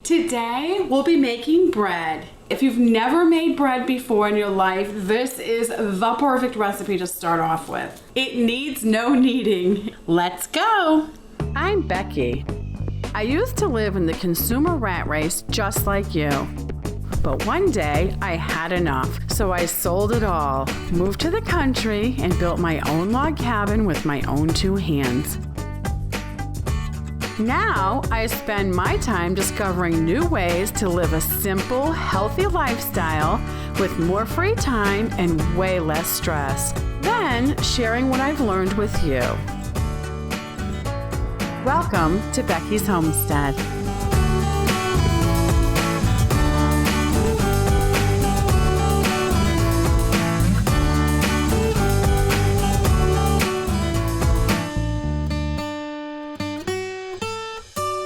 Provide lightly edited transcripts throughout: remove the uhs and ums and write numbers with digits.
Today we'll be making bread. If you've never made bread before in your life, this is the perfect recipe to start off with. It needs no kneading. Let's go. I'm Becky. I used to live in the consumer rat race just like you. But one day I had enough, so I sold it all, moved to the country, and built my own log cabin with my own two hands. Now, I spend my time discovering new ways to live a simple, healthy lifestyle with more free time and way less stress. Then, sharing what I've learned with you. Welcome to Becky's Homestead.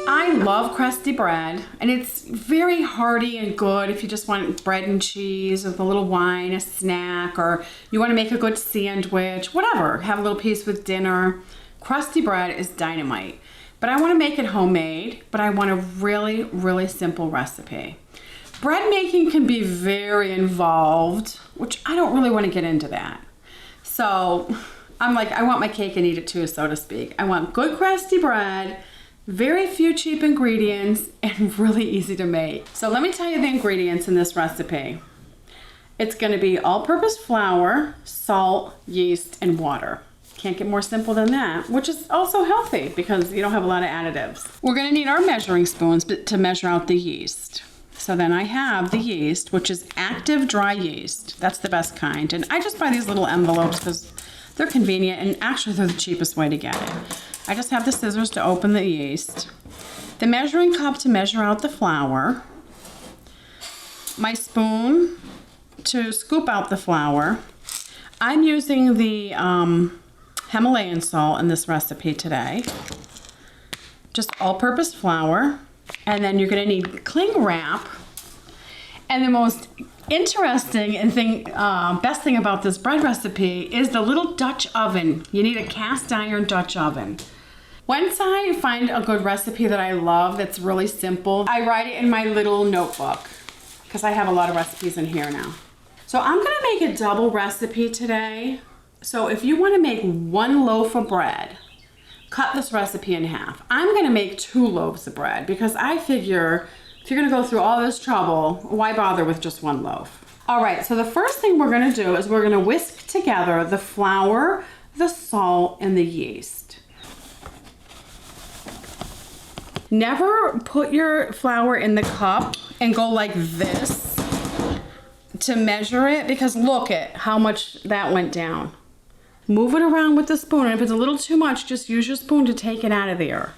I love crusty bread, and it's very hearty and good if you just want bread and cheese with a little wine, a snack, or you want to make a good sandwich, whatever. Have a little piece with dinner. Crusty bread is dynamite. But I want to make it homemade, but I want a really, really simple recipe. Bread making can be very involved, which I don't really want to get into that. So I'm like, I want my cake and eat it too, so to speak. I want good crusty bread, very few cheap ingredients, and really easy to make. So let me tell you the ingredients in this recipe. It's going to be all-purpose flour, salt, yeast, and water. Can't get more simple than that, which is also healthy because you don't have a lot of additives. We're going to need our measuring spoons to measure out the yeast. So then I have the yeast, which is active dry yeast. That's the best kind. And I just buy these little envelopes because they're convenient, and actually they're the cheapest way to get it. I just have the scissors to open the yeast, the measuring cup to measure out the flour, my spoon to scoop out the flour. I'm using the Himalayan salt in this recipe today. Just all-purpose flour, and then you're going to need cling wrap. And the most interesting and best thing about this bread recipe is the little Dutch oven. You need a cast iron Dutch oven. Once I find a good recipe that I love that's really simple, I write it in my little notebook because I have a lot of recipes in here now. So I'm going to make a double recipe today. So if you want to make one loaf of bread, cut this recipe in half. I'm going to make 2 loaves of bread because I figure if you're going to go through all this trouble, why bother with just 1 loaf? All right, so the first thing we're going to do is we're going to whisk together the flour, the salt, and the yeast. Never put your flour in the cup and go like this to measure it, because look at how much that went down. Move it around with the spoon, and if it's a little too much, just use your spoon to take it out of there.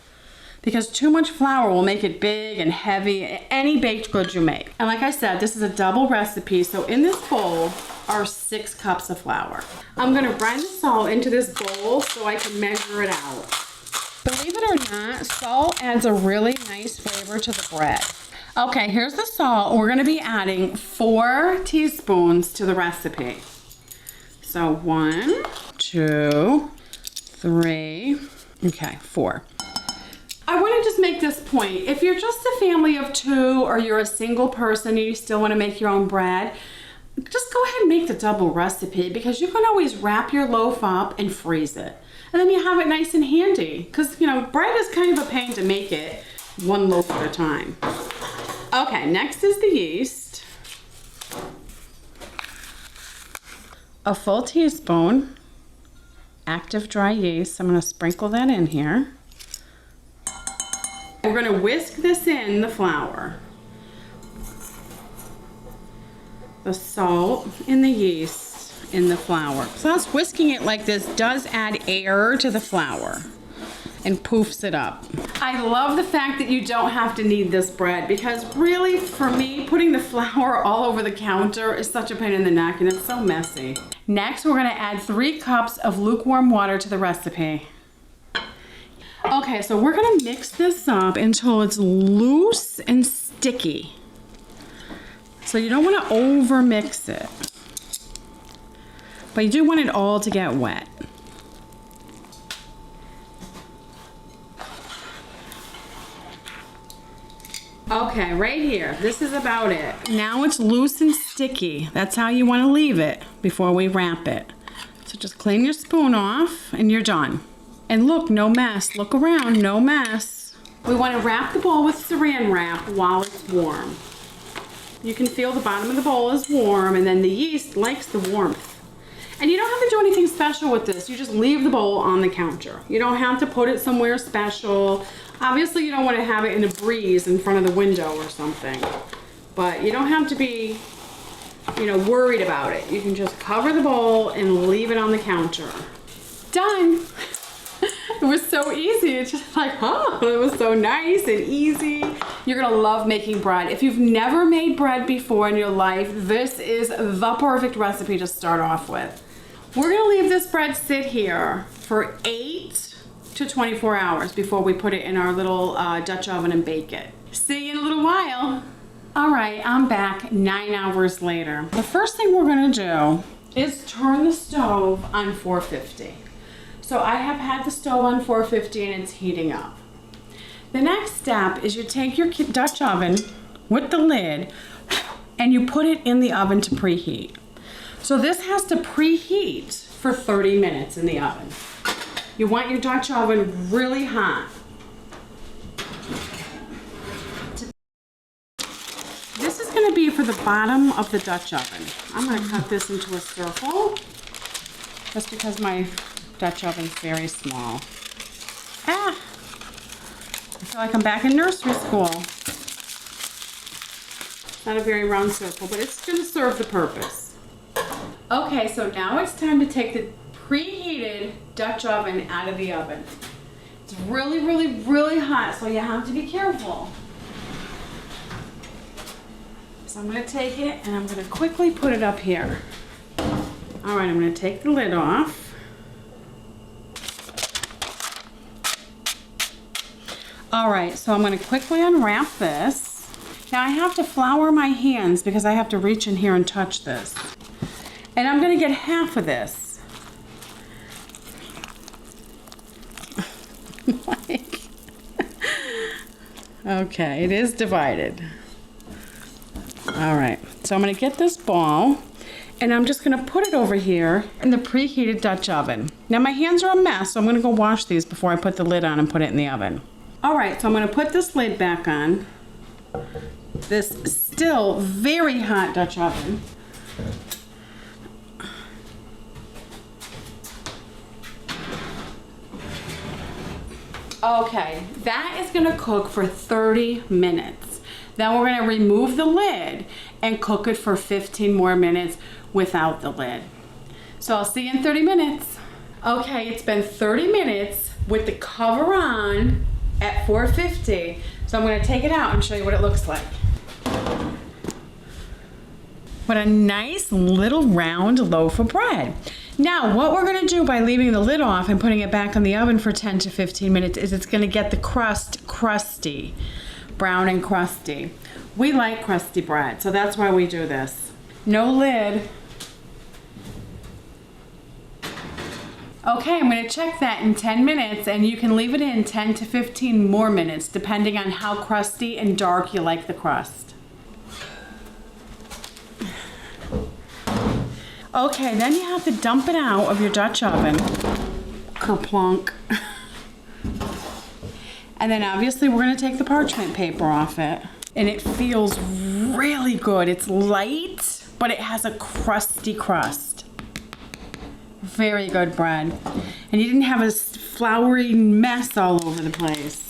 Because too much flour will make it big and heavy, any baked goods you make. And like I said, this is a double recipe, so in this bowl are 6 cups of flour. I'm gonna grind the salt into this bowl so I can measure it out. Believe it or not, salt adds a really nice flavor to the bread. Okay, here's the salt. We're gonna be adding 4 teaspoons to the recipe. So 1, 2, 3, okay, 4. I want to just make this point. If you're just a family of 2 or you're a single person and you still want to make your own bread, just go ahead and make the double recipe, because you can always wrap your loaf up and freeze it. And then you have it nice and handy, because, you know, bread is kind of a pain to make it 1 loaf at a time. Okay, next is the yeast. A full teaspoon active dry yeast. I'm going to sprinkle that in here. We're going to whisk this in the flour, the salt, and the yeast in the flour. So us whisking it like this does add air to the flour and poofs it up. I love the fact that you don't have to knead this bread, because really, for me, putting the flour all over the counter is such a pain in the neck, and it's so messy. Next, we're going to add 3 cups of lukewarm water to the recipe. Okay, so we're going to mix this up until it's loose and sticky. So you don't want to over mix it, but you do want it all to get wet. Okay, right here. This is about it. Now it's loose and sticky. That's how you want to leave it before we wrap it. So just clean your spoon off and you're done. And look, no mess. Look around, no mess. We want to wrap the bowl with saran wrap while it's warm. You can feel the bottom of the bowl is warm, and then the yeast likes the warmth. And you don't have to do anything special with this. You just leave the bowl on the counter. You don't have to put it somewhere special. Obviously, you don't want to have it in a breeze in front of the window or something. But you don't have to be, worried about it. You can just cover the bowl and leave it on the counter. Done. It was so easy. It's just like, it was so nice and easy. You're gonna love making bread. If you've never made bread before in your life, this is the perfect recipe to start off with. We're gonna leave this bread sit here for 8 to 24 hours before we put it in our little Dutch oven and bake it. See you in a little while. All right, I'm back 9 hours later. The first thing we're gonna do is turn the stove on 450. So I have had the stove on 450 and it's heating up. The next step is you take your Dutch oven with the lid and you put it in the oven to preheat. So this has to preheat for 30 minutes in the oven. You want your Dutch oven really hot. This is going to be for the bottom of the Dutch oven. I'm going to cut this into a circle just because my Dutch oven's very small. I feel like I'm back in nursery school. Not a very round circle, but it's going to serve the purpose. Okay, so now it's time to take the preheated Dutch oven out of the oven. It's really, really, really hot, so you have to be careful. So I'm going to take it and I'm going to quickly put it up here. All right, I'm going to take the lid off. All right, so I'm going to quickly unwrap this. Now I have to flour my hands because I have to reach in here and touch this. And I'm going to get half of this. Okay, it is divided. All right, so I'm going to get this ball and I'm just going to put it over here in the preheated Dutch oven. Now my hands are a mess, so I'm going to go wash these before I put the lid on and put it in the oven. All right, so I'm going to put this lid back on. This still very hot Dutch oven. Okay, that is going to cook for 30 minutes. Then we're going to remove the lid and cook it for 15 more minutes without the lid. So I'll see you in 30 minutes. Okay, it's been 30 minutes with the cover on at 450. So I'm going to take it out and show you what it looks like. What a nice little round loaf of bread. Now, what we're going to do by leaving the lid off and putting it back in the oven for 10 to 15 minutes is it's going to get the crust crusty, brown and crusty. We like crusty bread, so that's why we do this. No lid. Okay, I'm going to check that in 10 minutes, and you can leave it in 10 to 15 more minutes, depending on how crusty and dark you like the crust. Okay, then you have to dump it out of your Dutch oven. Kerplunk. And then obviously we're going to take the parchment paper off it. And it feels really good. It's light, but it has a crusty crust. Very good bread. And you didn't have a floury mess all over the place.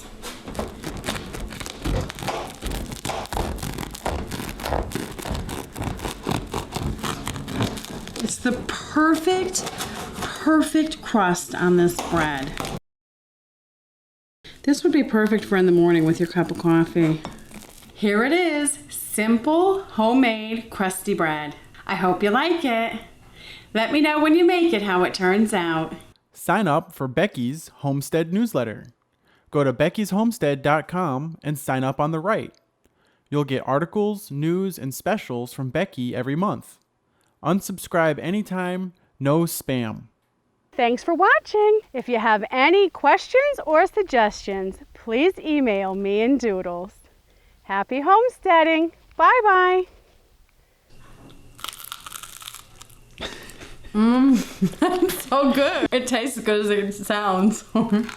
It's the perfect crust on this bread. This would be perfect for in the morning with your cup of coffee. Here it is, simple, homemade, crusty bread. I hope you like it. Let me know when you make it how it turns out. Sign up for Becky's Homestead newsletter. Go to beckysHomestead.com and sign up on the right. You'll get articles, news, and specials from Becky every month. Unsubscribe anytime, no spam. Thanks for watching. If you have any questions or suggestions, please email me in doodles. Happy homesteading. Bye-bye. That's so good. It tastes as good as it sounds.